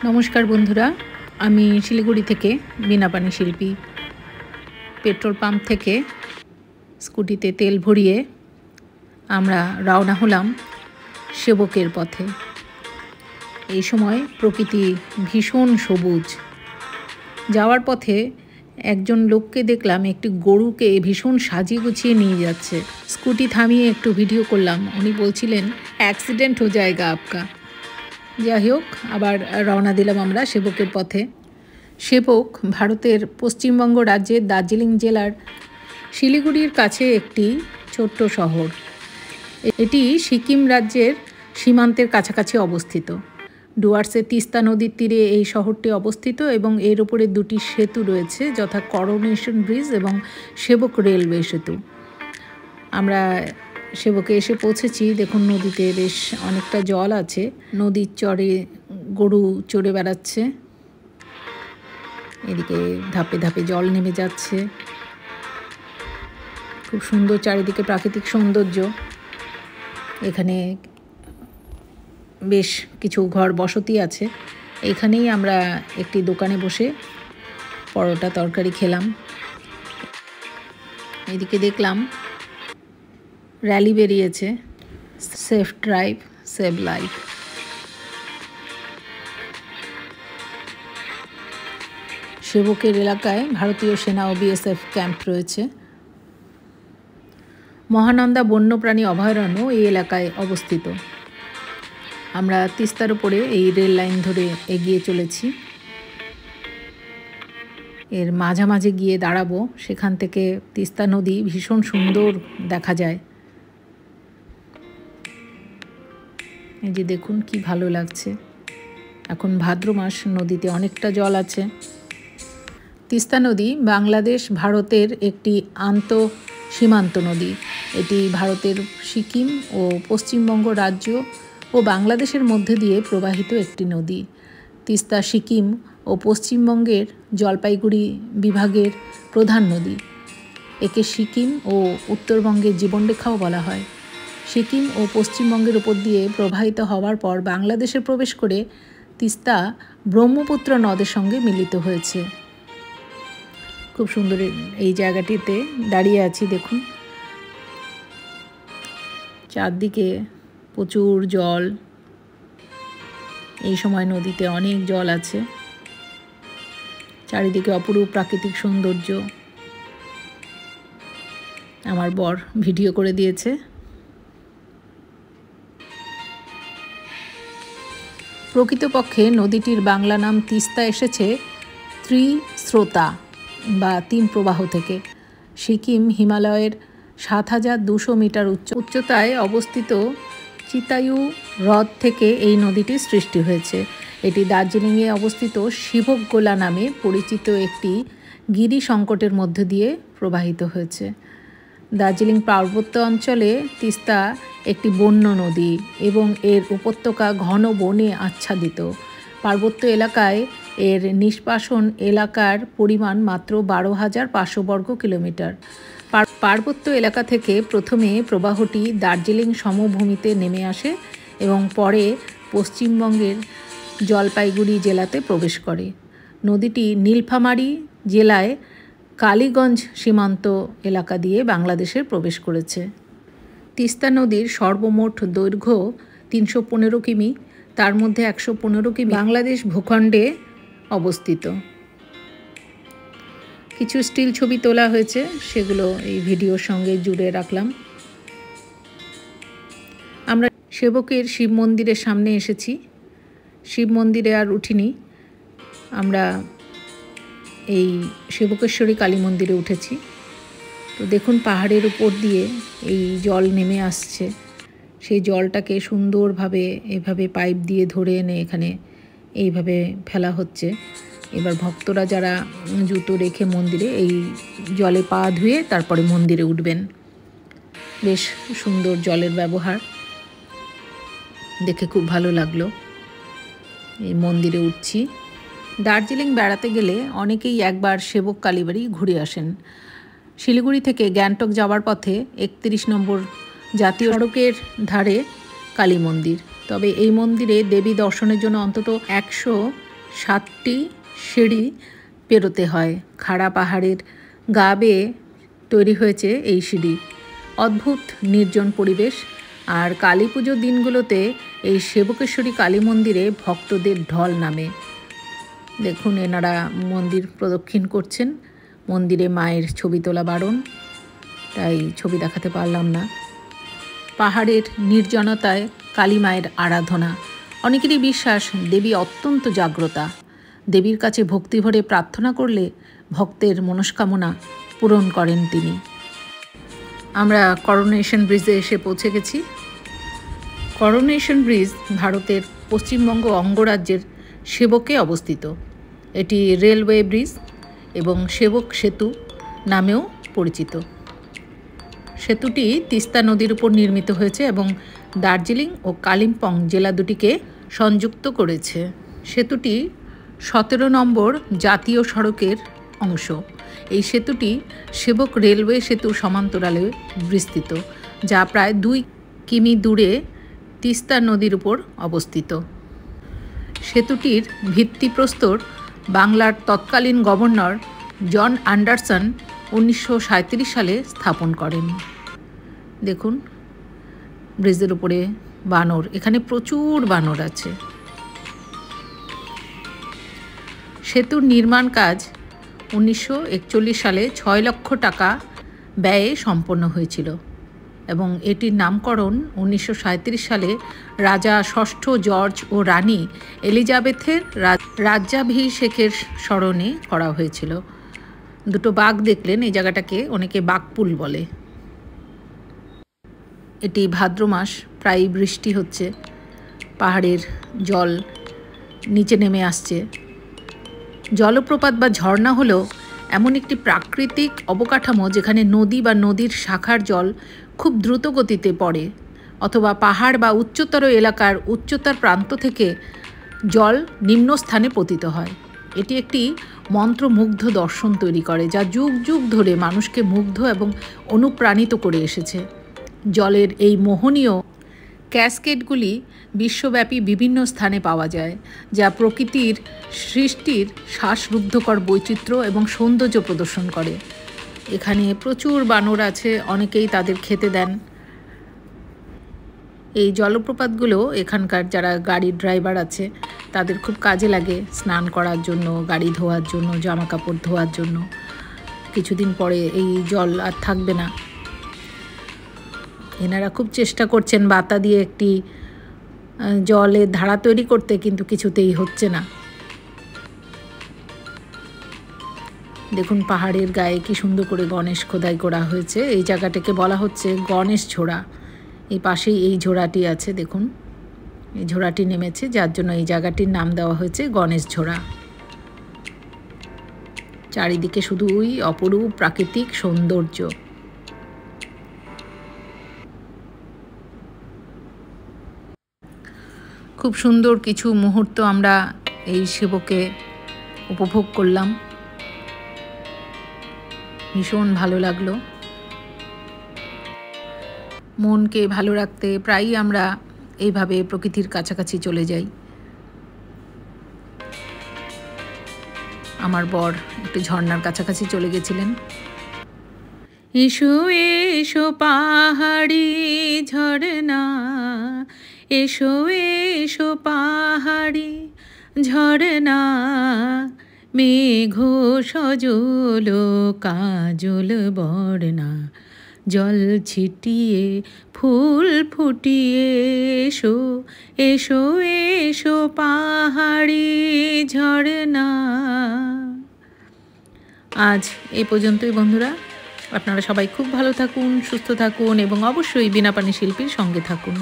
नमस्कार बंधुरा आमी शिलिगुड़ी थेके बिनापानी शिल्पी पेट्रोल पाम्प थेके स्कूटीते तेल भरिए आमरा रওনা हलाम सेबकेर पथे। এই সময় প্রকৃতি ভীষণ সবুজ। যাওয়ার পথে একজন লোককে দেখলাম একটি গরুকে ভীষণ সাজিয়ে গুছিয়ে নিয়ে যাচ্ছে। স্কুটি থামিয়ে একটু ভিডিও করলাম। উনি বলছিলেন অ্যাক্সিডেন্ট हो जाएगा आपका। যাই হোক আবার রওনা দিলাম আমরা সেবকের পথে। সেবক ভারতের পশ্চিমবঙ্গ রাজ্যের দার্জিলিং জেলার শিলিগুড়ির কাছে একটি ছোট্ট শহর। এটি সিকিম রাজ্যের সীমান্তের কাছাকাছি অবস্থিত। ডুয়ার্সে তিস্তা নদীর তীরে এই শহরটি অবস্থিত এবং এর উপরে দুটি সেতু রয়েছে, যথা করোনেশন ব্রিজ এবং সেবক রেলওয়ে সেতু। আমরা সেবকে এসে পৌঁছেছি। দেখুন নদীতে বেশ অনেকটা জল আছে। নদীর চরে গরু চড়ে বেড়াচ্ছে। এদিকে ধাপে ধাপে জল নেমে যাচ্ছে। খুব সুন্দর চারিদিকে প্রাকৃতিক সৌন্দর্য। এখানে বেশ কিছু ঘর বসতি আছে। এখানেই আমরা একটি দোকানে বসে পরোটা তরকারি খেলাম। এদিকে দেখলাম র্যালি বেরিয়েছে, সেফ ড্রাইভ সেভ লাইফ। সেবকের এলাকায় ভারতীয় সেনা ও বিএসএফ ক্যাম্প রয়েছে। মহানন্দা বন্যপ্রাণী অভয়ারণ্য এই এলাকায় অবস্থিত। আমরা তিস্তার উপরে এই রেল লাইন ধরে এগিয়ে চলেছি। এর মাঝামাঝি গিয়ে দাঁড়াবো। সেখান থেকে তিস্তা নদী ভীষণ সুন্দর দেখা যায়। এই যে দেখুন কি ভালো লাগছে। এখন ভাদ্র মাস, নদীতে অনেকটা জল আছে। তিস্তা নদী বাংলাদেশ ভারতের একটি আন্তঃসীমান্ত নদী। এটি ভারতের সিকিম ও পশ্চিমবঙ্গ রাজ্য ও বাংলাদেশের মধ্যে দিয়ে প্রবাহিত একটি নদী। তিস্তা সিকিম ও পশ্চিমবঙ্গের জলপাইগুড়ি বিভাগের প্রধান নদী। একে সিকিম ও উত্তরবঙ্গের জীবনরেখাও বলা হয়। সিকিম ও পশ্চিমবঙ্গের উপর দিয়ে প্রবাহিত হওয়ার পর বাংলাদেশে প্রবেশ করে তিস্তা ব্রহ্মপুত্র নদের সঙ্গে মিলিত হয়েছে। খুব সুন্দর এই জায়গাটিতে দাঁড়িয়ে আছি। দেখুন চারদিকে প্রচুর জল। এই সময় নদীতে অনেক জল আছে। চারিদিকে অপরূপ প্রাকৃতিক সৌন্দর্য। আমার বর ভিডিও করে দিয়েছে। প্রকৃতপক্ষে নদীটির বাংলা নাম তিস্তা এসেছে ত্রিস্রোতা বা তিন প্রবাহ থেকে। সিকিম হিমালয়ের ৭,২০০ মিটার উচ্চতায় অবস্থিত চিতায়ু হ্রদ থেকে এই নদীটির সৃষ্টি হয়েছে। এটি দার্জিলিংয়ে অবস্থিত শিবকগোলা নামে পরিচিত একটি গিরি সংকটের মধ্য দিয়ে প্রবাহিত হয়েছে। দার্জিলিং পার্বত্য অঞ্চলে তিস্তা একটি বন্য নদী এবং এর উপত্যকা ঘন বনে আচ্ছাদিত। পার্বত্য এলাকায় এর নিষ্কাশন এলাকার পরিমাণ মাত্র ১২,৫০০ বর্গ কিলোমিটার। পার্বত্য এলাকা থেকে প্রথমে প্রবাহটি দার্জিলিং সমভূমিতে নেমে আসে এবং পরে পশ্চিমবঙ্গের জলপাইগুড়ি জেলাতে প্রবেশ করে। নদীটি নীলফামারী জেলায় কালীগঞ্জ সীমান্ত এলাকা দিয়ে বাংলাদেশে প্রবেশ করেছে। তিস্তা নদীর সর্বমোট দৈর্ঘ্য ৩১৫ কিমি। তার মধ্যে ১১৫ কিমি বাংলাদেশ ভূখণ্ডে অবস্থিত। কিছু স্টিল ছবি তোলা হয়েছে, সেগুলো এই ভিডিওর সঙ্গে জুড়ে রাখলাম। আমরা সেবকের শিব মন্দিরের সামনে এসেছি। শিব মন্দিরে আর উঠিনি। আমরা এই সেবকেশ্বরী কালী মন্দিরে উঠেছি। তো দেখুন পাহাড়ের উপর দিয়ে এই জল নেমে আসছে। সেই জলটাকে সুন্দরভাবে এভাবে পাইপ দিয়ে ধরে এনে এখানে এইভাবে ফেলা হচ্ছে। এবার ভক্তরা যারা জুতো রেখে মন্দিরে এই জলে পা ধুয়ে তারপরে মন্দিরে উঠবেন। বেশ সুন্দর জলের ব্যবহার, দেখে খুব ভালো লাগলো। এই মন্দিরে উঠছি। দার্জিলিং বেড়াতে গেলে অনেকেই একবার সেবক কালীবাড়ি ঘুরে আসেন। শিলিগুড়ি থেকে গ্যাংটক যাওয়ার পথে ৩১ নম্বর জাতীয় সড়কের ধারে কালী মন্দির। তবে এই মন্দিরে দেবী দর্শনের জন্য অন্তত ১০০ 7টি সিঁড়ি পেরোতে হয়। খাড়া পাহাড়ের গা বেয়ে তৈরি হয়েছে এই সিঁড়ি। অদ্ভুত নির্জন পরিবেশ। আর কালী পুজোর দিনগুলোতে এই সেবকেশ্বরী কালী মন্দিরে ভক্তদের ঢল নামে। দেখুন, এনারা মন্দির প্রদক্ষিণ করছেন। মন্দিরে মায়ের ছবি তোলা বারণ, তাই ছবি দেখাতে পারলাম না। পাহাড়ের নির্জনতায় কালী মায়ের আরাধনা। অনেকেরই বিশ্বাস দেবী অত্যন্ত জাগ্রতা। দেবীর কাছে ভক্তিভরে প্রার্থনা করলে ভক্তের মনস্কামনা পূরণ করেন তিনি। আমরা করোনেশন ব্রিজে এসে পৌঁছে গেছি। করোনেশন ব্রিজ ভারতের পশ্চিমবঙ্গ অঙ্গরাজ্যের সেবকে অবস্থিত। এটি রেলওয়ে ব্রিজ এবং সেবক সেতু নামেও পরিচিত। সেতুটি তিস্তা নদীর উপর নির্মিত হয়েছে এবং দার্জিলিং ও কালিম্পং জেলা দুটিকে সংযুক্ত করেছে। সেতুটি 17 নম্বর জাতীয় সড়কের অংশ। এই সেতুটি সেবক রেলওয়ে সেতুর সমান্তরালে বিস্তৃত, যা প্রায় 2 কিমি দূরে তিস্তা নদীর উপর অবস্থিত। সেতুটির ভিত্তিপ্রস্তর বাংলার তৎকালীন গভর্নর জন অ্যান্ডারসন 1937 সালে স্থাপন করেন। দেখুন, ব্রিজের উপরে বানর, এখানে প্রচুর বানর আছে। সেতুর নির্মাণ কাজ 1941 সালে 6 লক্ষ টাকা ব্যয়ে সম্পন্ন হয়েছিল এবং এটির নামকরণ 1937 সালে রাজা ষষ্ঠ জর্জ ও রানী এলিজাবেথের রাজ্যাভিষেকের স্মরণে করা হয়েছিল। দুটো বাঘ দেখলেন। এই জায়গাটাকে অনেকে বাঘপুল বলে। এটি ভাদ্র মাস, প্রায় বৃষ্টি হচ্ছে। পাহাড়ের জল নিচে নেমে আসছে। জলপ্রপাত বা ঝর্ণা হলো এমন একটি প্রাকৃতিক অবকাঠামো যেখানে নদী বা নদীর শাখার জল খুব দ্রুত গতিতে পড়ে, অথবা পাহাড় বা উচ্চতর এলাকার উচ্চতার প্রান্ত থেকে জল নিম্ন স্থানে পতিত হয়। এটি একটি মন্ত্রমুগ্ধ দর্শন তৈরি করে, যা যুগ যুগ ধরে মানুষকে মুগ্ধ এবং অনুপ্রাণিত করে এসেছে। জলের এই মোহনীয় ক্যাসকেডগুলি বিশ্বব্যাপী বিভিন্ন স্থানে পাওয়া যায়, যা প্রকৃতির সৃষ্টির শ্বাসরুদ্ধকর বৈচিত্র্য এবং সৌন্দর্য প্রদর্শন করে। এখানে প্রচুর বানর আছে, অনেকেই তাদের খেতে দেন। এই জলপ্রপাতগুলো এখানকার যারা গাড়ির ড্রাইভার আছে তাদের খুব কাজে লাগে, স্নান করার জন্য, গাড়ি ধোয়ার জন্য, জামা কাপড় ধোয়ার জন্য। কিছুদিন পরে এই জল আর থাকবে না। এনারা খুব চেষ্টা করছেন বাতা দিয়ে একটি জলের ধারা তৈরি করতে, কিন্তু কিছুতেই হচ্ছে না। দেখুন, পাহাড়ের গায়ে কি সুন্দর করে গণেশ খোদাই করা হয়েছে। এই জায়গাটাকে বলা হচ্ছে গণেশ ঝোড়া। এই পাশেই এই ঝোড়াটি আছে। দেখুন, এই ঝোড়াটি নেমেছে, যার জন্য এই জায়গাটির নাম দেওয়া হয়েছে গণেশ ঝোড়া। চারিদিকে শুধুই অপরূপ প্রাকৃতিক সৌন্দর্য। খুব সুন্দর কিছু মুহূর্ত আমরা এই সেবকে উপভোগ করলাম। ভীষণ ভালো লাগলো। মনকে ভালো রাখতে প্রায়ই আমরা এইভাবে প্রকৃতির কাছাকাছি চলে যাই। আমার বর একটু ঝর্ণার কাছাকাছি চলে গেছিলেন। এসো এসো পাহাড়ি ঝর্ণা, এসো এসো পাহাড়ি ঝর্ণা, মেঘ সজল কাজল বর্ণা, জল ছিটিয়ে ফুল ফুটিয়ে এসো এসো এসো পাহাড়ি ঝর্ণা। আজ এই পর্যন্তই বন্ধুরা। আপনারা সবাই খুব ভালো থাকুন, সুস্থ থাকুন এবং অবশ্যই বীণাপাণি শিল্পীর সঙ্গে থাকুন।